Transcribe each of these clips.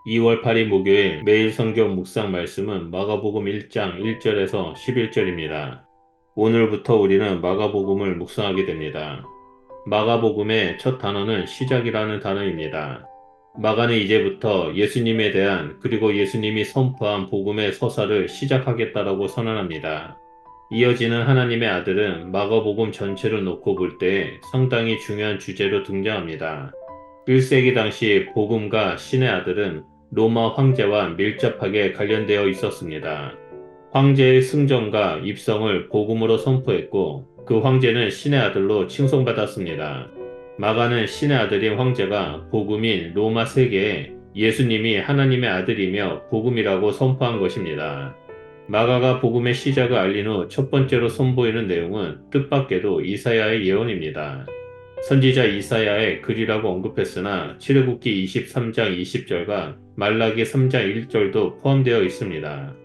2월 8일 목요일 매일 성경 묵상 말씀은 마가복음 1장 1절에서 11절입니다. 오늘부터 우리는 마가복음을 묵상하게 됩니다. 마가복음의 첫 단어는 시작이라는 단어입니다. 마가는 이제부터 예수님에 대한 그리고 예수님이 선포한 복음의 서사를 시작하겠다라고 선언합니다. 이어지는 하나님의 아들은 마가복음 전체를 놓고 볼 때 상당히 중요한 주제로 등장합니다. 1세기 당시 복음과 신의 아들은 로마 황제와 밀접하게 관련되어 있었습니다. 황제의 승정과 입성을 복음으로 선포했고 그 황제는 신의 아들로 칭송받았습니다. 마가는 신의 아들인 황제가 복음인 로마 세계에 예수님이 하나님의 아들이며 복음이라고 선포한 것입니다. 마가가 복음의 시작을 알린 후 첫 번째로 선보이는 내용은 뜻밖에도 이사야의 예언입니다. 선지자 이사야의 글이라고 언급했으나 출애굽기 23장 20절과 말라기 3장 1절도 포함되어 있습니다.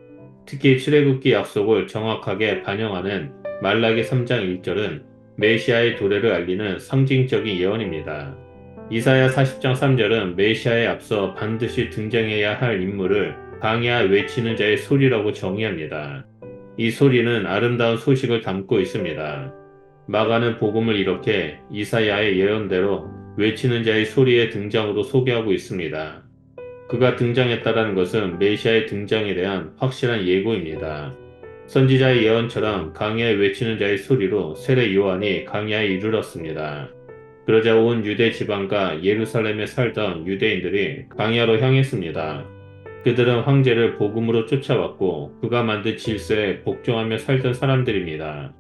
특히 출애굽기 약속을 정확하게 반영하는 말라기 3장 1절은 메시아의 도래를 알리는 상징적인 예언입니다. 이사야 40장 3절은 메시아에 앞서 반드시 등장해야 할 인물을 강야 외치는 자의 소리라고 정의합니다. 이 소리는 아름다운 소식을 담고 있습니다. 마가는 복음을 이렇게 이사야의 예언대로 외치는 자의 소리의 등장으로 소개하고 있습니다. 그가 등장했다는 것은 메시아의 등장에 대한 확실한 예고입니다. 선지자의 예언처럼 강야에 외치는 자의 소리로 세례 요한이 강야에 이르렀습니다. 그러자 온 유대 지방과 예루살렘에 살던 유대인들이 강야로 향했습니다. 그들은 황제를 복음으로 쫓아왔고 그가 만든 질서에 복종하며 살던 사람들입니다.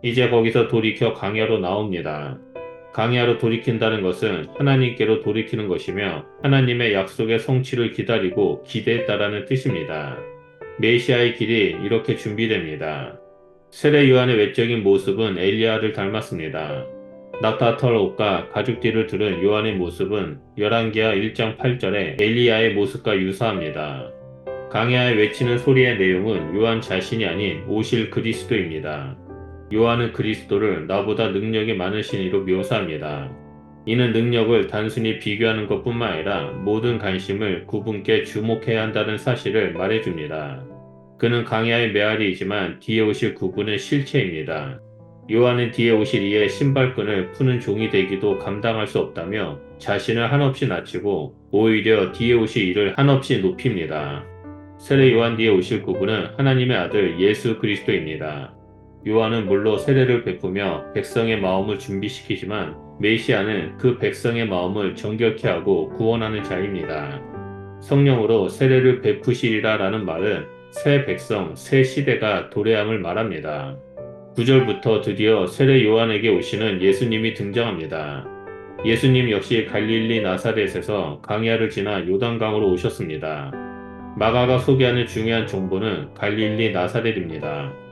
이제 거기서 돌이켜 강야로 나옵니다. 강야로 돌이킨다는 것은 하나님께로 돌이키는 것이며 하나님의 약속의 성취를 기다리고 기대했다라는 뜻입니다. 메시아의 길이 이렇게 준비됩니다. 세례 요한의 외적인 모습은 엘리야를 닮았습니다. 낙타 털 옷과 가죽띠를 두른 요한의 모습은 열왕기하 1장 8절의 엘리야의 모습과 유사합니다. 강야에 외치는 소리의 내용은 요한 자신이 아닌 오실 그리스도입니다. 요한은 그리스도를 나보다 능력이 많으신 이로 묘사합니다. 이는 능력을 단순히 비교하는 것뿐만 아니라 모든 관심을 그분께 주목해야 한다는 사실을 말해줍니다. 그는 강야의 메아리이지만 뒤에 오실 그분은 실체입니다. 요한은 뒤에 오실 이의 신발끈을 푸는 종이 되기도 감당할 수 없다며 자신을 한없이 낮추고 오히려 뒤에 오실 이를 한없이 높입니다. 세례 요한 뒤에 오실 그분은 하나님의 아들 예수 그리스도입니다. 요한은 물로 세례를 베푸며 백성의 마음을 준비시키지만 메시아는 그 백성의 마음을 정결케 하고 구원하는 자입니다. 성령으로 세례를 베푸시리라 라는 말은 새 백성, 새 시대가 도래함을 말합니다. 9절부터 드디어 세례 요한에게 오시는 예수님이 등장합니다. 예수님 역시 갈릴리 나사렛에서 강야를 지나 요단강으로 오셨습니다. 마가가 소개하는 중요한 정보는 갈릴리 나사렛입니다.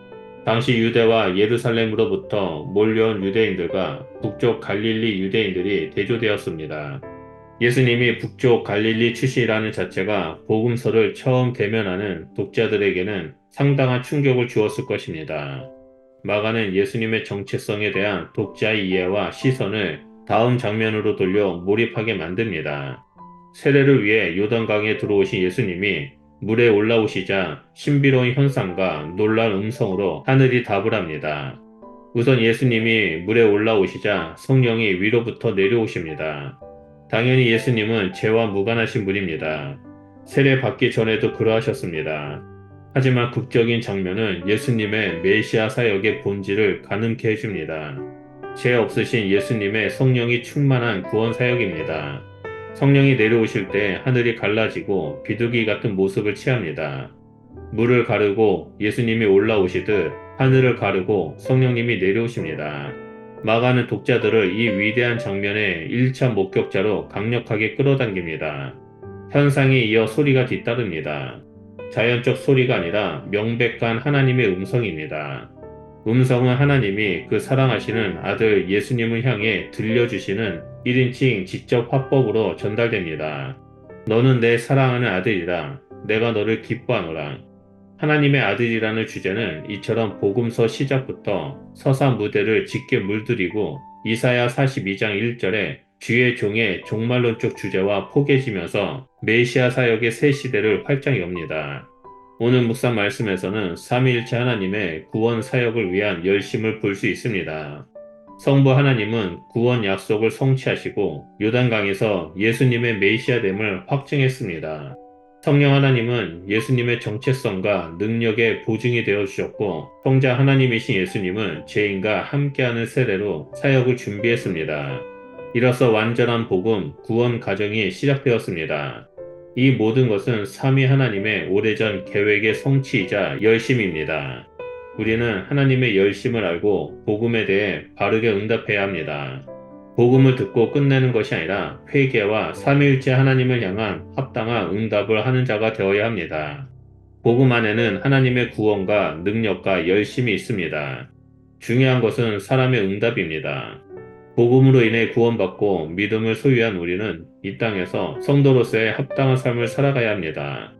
당시 유대와 예루살렘으로부터 몰려온 유대인들과 북쪽 갈릴리 유대인들이 대조되었습니다. 예수님이 북쪽 갈릴리 출신이라는 자체가 복음서를 처음 대면하는 독자들에게는 상당한 충격을 주었을 것입니다. 마가는 예수님의 정체성에 대한 독자의 이해와 시선을 다음 장면으로 돌려 몰입하게 만듭니다. 세례를 위해 요단강에 들어오신 예수님이 물에 올라오시자 신비로운 현상과 놀라운 음성으로 하늘이 답을 합니다. 우선 예수님이 물에 올라오시자 성령이 위로부터 내려오십니다. 당연히 예수님은 죄와 무관하신 분입니다. 세례 받기 전에도 그러하셨습니다. 하지만 극적인 장면은 예수님의 메시아 사역의 본질을 가늠케 해줍니다. 죄 없으신 예수님의 성령이 충만한 구원 사역입니다. 성령이 내려오실 때 하늘이 갈라지고 비둘기 같은 모습을 취합니다. 물을 가르고 예수님이 올라오시듯 하늘을 가르고 성령님이 내려오십니다. 마가는 독자들을 이 위대한 장면의 1차 목격자로 강력하게 끌어당깁니다. 현상에 이어 소리가 뒤따릅니다. 자연적 소리가 아니라 명백한 하나님의 음성입니다. 음성은 하나님이 그 사랑하시는 아들 예수님을 향해 들려주시는 1인칭 지적 화법으로 전달됩니다. 너는 내 사랑하는 아들이라 내가 너를 기뻐하노라. 하나님의 아들이라는 주제는 이처럼 복음서 시작부터 서사 무대를 짙게 물들이고 이사야 42장 1절에 주의 종의 종말론적 주제와 포개지면서 메시아 사역의 새 시대를 활짝 엽니다. 오늘 묵상 말씀에서는 삼위일체 하나님의 구원 사역을 위한 열심을 볼 수 있습니다. 성부 하나님은 구원 약속을 성취하시고 요단강에서 예수님의 메시아됨을 확증했습니다. 성령 하나님은 예수님의 정체성과 능력의 보증이 되어 주셨고, 성자 하나님이신 예수님은 죄인과 함께하는 세례로 사역을 준비했습니다. 이로써 완전한 복음, 구원 과정이 시작되었습니다. 이 모든 것은 삼위 하나님의 오래전 계획의 성취이자 열심입니다. 우리는 하나님의 열심을 알고 복음에 대해 바르게 응답해야 합니다. 복음을 듣고 끝내는 것이 아니라 회개와 삼위일체 하나님을 향한 합당한 응답을 하는 자가 되어야 합니다. 복음 안에는 하나님의 구원과 능력과 열심이 있습니다. 중요한 것은 사람의 응답입니다. 복음으로 인해 구원받고 믿음을 소유한 우리는 이 땅에서 성도로서의 합당한 삶을 살아가야 합니다.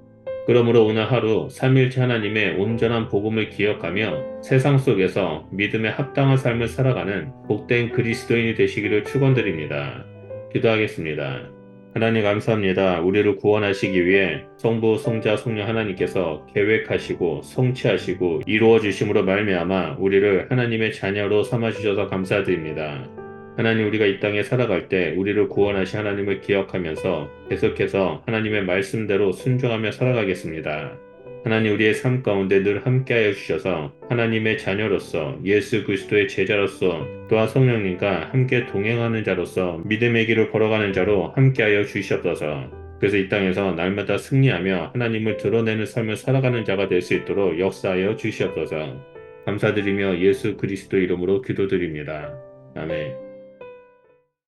그러므로 오늘 하루 삼위일체 하나님의 온전한 복음을 기억하며 세상 속에서 믿음에 합당한 삶을 살아가는 복된 그리스도인이 되시기를 축원드립니다. 기도하겠습니다. 하나님 감사합니다. 우리를 구원하시기 위해 성부, 성자, 성령 하나님께서 계획하시고 성취하시고 이루어 주심으로 말미암아 우리를 하나님의 자녀로 삼아 주셔서 감사드립니다. 하나님, 우리가 이 땅에 살아갈 때 우리를 구원하신 하나님을 기억하면서 계속해서 하나님의 말씀대로 순종하며 살아가겠습니다. 하나님, 우리의 삶 가운데 늘 함께하여 주셔서 하나님의 자녀로서 예수 그리스도의 제자로서 또한 성령님과 함께 동행하는 자로서 믿음의 길을 걸어가는 자로 함께하여 주시옵소서. 그래서 이 땅에서 날마다 승리하며 하나님을 드러내는 삶을 살아가는 자가 될 수 있도록 역사하여 주시옵소서. 감사드리며 예수 그리스도 이름으로 기도드립니다. 아멘.